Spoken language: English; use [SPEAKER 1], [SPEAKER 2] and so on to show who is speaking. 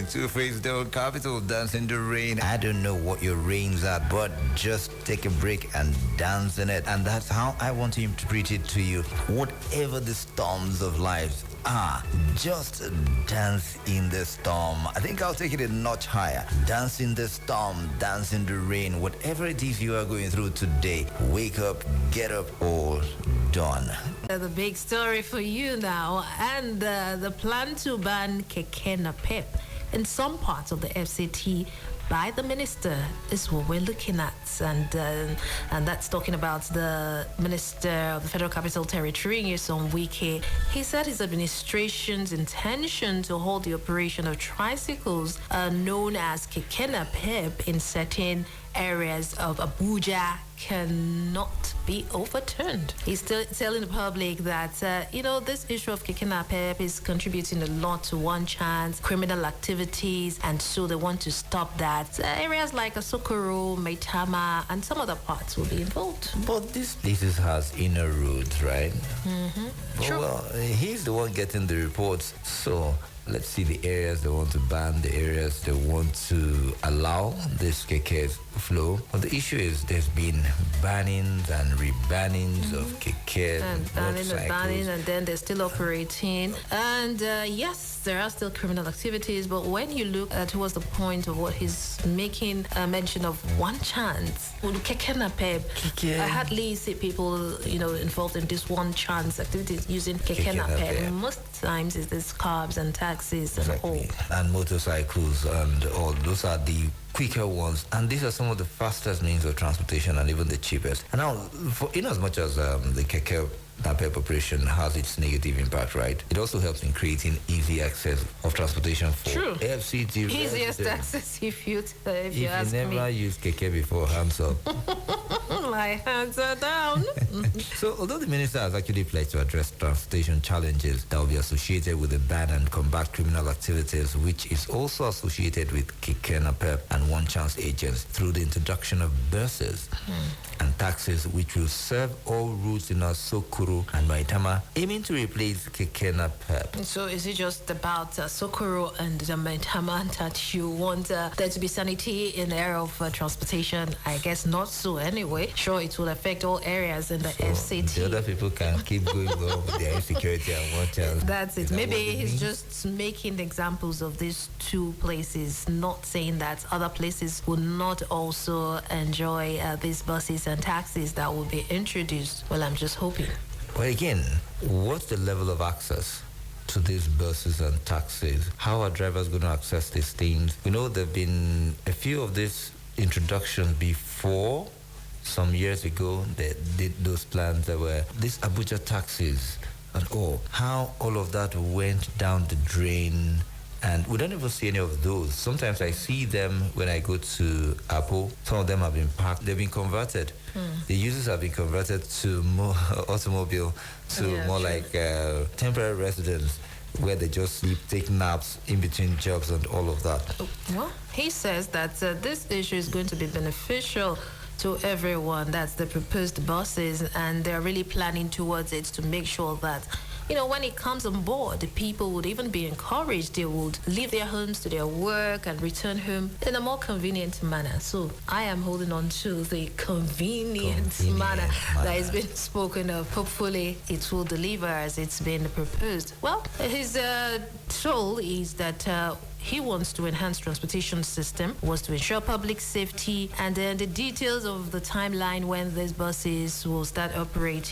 [SPEAKER 1] Two Face Down Capital, Dance in the Rain. I don't know what your rains are, but just take a break and dance in it. And that's how I want to interpret it to you. Whatever the storms of life are, just dance in the storm. I think I'll take it a notch higher. Dance in the storm, dance in the rain. Whatever it is you are going through today, wake up, get up, all done.
[SPEAKER 2] The big story for you now, and the plan to ban Keke Napep in some parts of the FCT by the minister is what we're looking at, and that's talking about the Minister of the Federal Capital Territory, Nyesom Wike. He said his administration's intention to hold the operation of tricycles known as Keke Napep in certain areas of Abuja cannot be overturned. He's still telling the public that, this issue of Keke Napep is contributing a lot to one chance, criminal activities, and so they want to stop that. Areas like Asokoro, Maitama, and some other parts will be involved.
[SPEAKER 1] But this places has inner roads, right?
[SPEAKER 2] Mm-hmm. True.
[SPEAKER 1] Well, he's the one getting the reports, so let's see the areas they want to ban, the areas they want to allow this kekes flow. But the issue is there's been bannings and rebannings of kekes
[SPEAKER 2] and banning, and then they're still operating. And yes, there are still criminal activities, but when you look towards the point of what he's making a mention of one chance, Keke Napep, I hardly see people, involved in this one chance activities using Keke Napep. Most times it's this carbs and taxis and all.
[SPEAKER 1] And motorcycles and all. Those are the quicker ones, and these are some of the fastest means of transportation and even the cheapest. And now, in as much as the Keke Napep operation has its negative impact, right? It also helps in creating easy access of transportation for FCT.
[SPEAKER 2] Easiest access if you ask me.
[SPEAKER 1] If you never used Keke before, hands up.
[SPEAKER 2] My hands are down.
[SPEAKER 1] So, although the minister has actually pledged to address transportation challenges that will be associated with the ban and combat criminal activities, which is also associated with Keke Napep and one chance agents through the introduction of buses and taxis, which will serve all routes in Asokoro and Maitama, aiming to replace Keke Napep.
[SPEAKER 2] So is it just about Asokoro and Maitama that you want there to be sanity in the area of transportation? I guess not so anyway. Sure, it will affect all areas in the FCT.
[SPEAKER 1] The other people can keep going on with their insecurity and watch out.
[SPEAKER 2] That's it. Maybe he's just making the examples of these two places, not saying that other places would not also enjoy these buses and taxis that will be introduced. Well, I'm just hoping.
[SPEAKER 1] Well, again, what's the level of access to these buses and taxis? How are drivers going to access these things? We know there have been a few of these introductions before. Some years ago, they did those plans. There were these Abuja taxis and all. How all of that went down the drain. And we don't even see any of those. Sometimes I see them when I go to Apple. Some of them have been parked. They've been converted. The users have been converted to more automobile, to more like temporary residence, where they just sleep, take naps in between jobs and all of that.
[SPEAKER 2] Well, he says that this issue is going to be beneficial to everyone. That's the proposed buses, and they're really planning towards it to make sure that when it comes on board, the people would even be encouraged. They would leave their homes to their work and return home in a more convenient manner. So I am holding on to the convenient manner that has been spoken of. Hopefully it will deliver as it's been proposed. Well, his goal is that he wants to enhance transportation system, wants to ensure public safety, and then the details of the timeline when these buses will start operating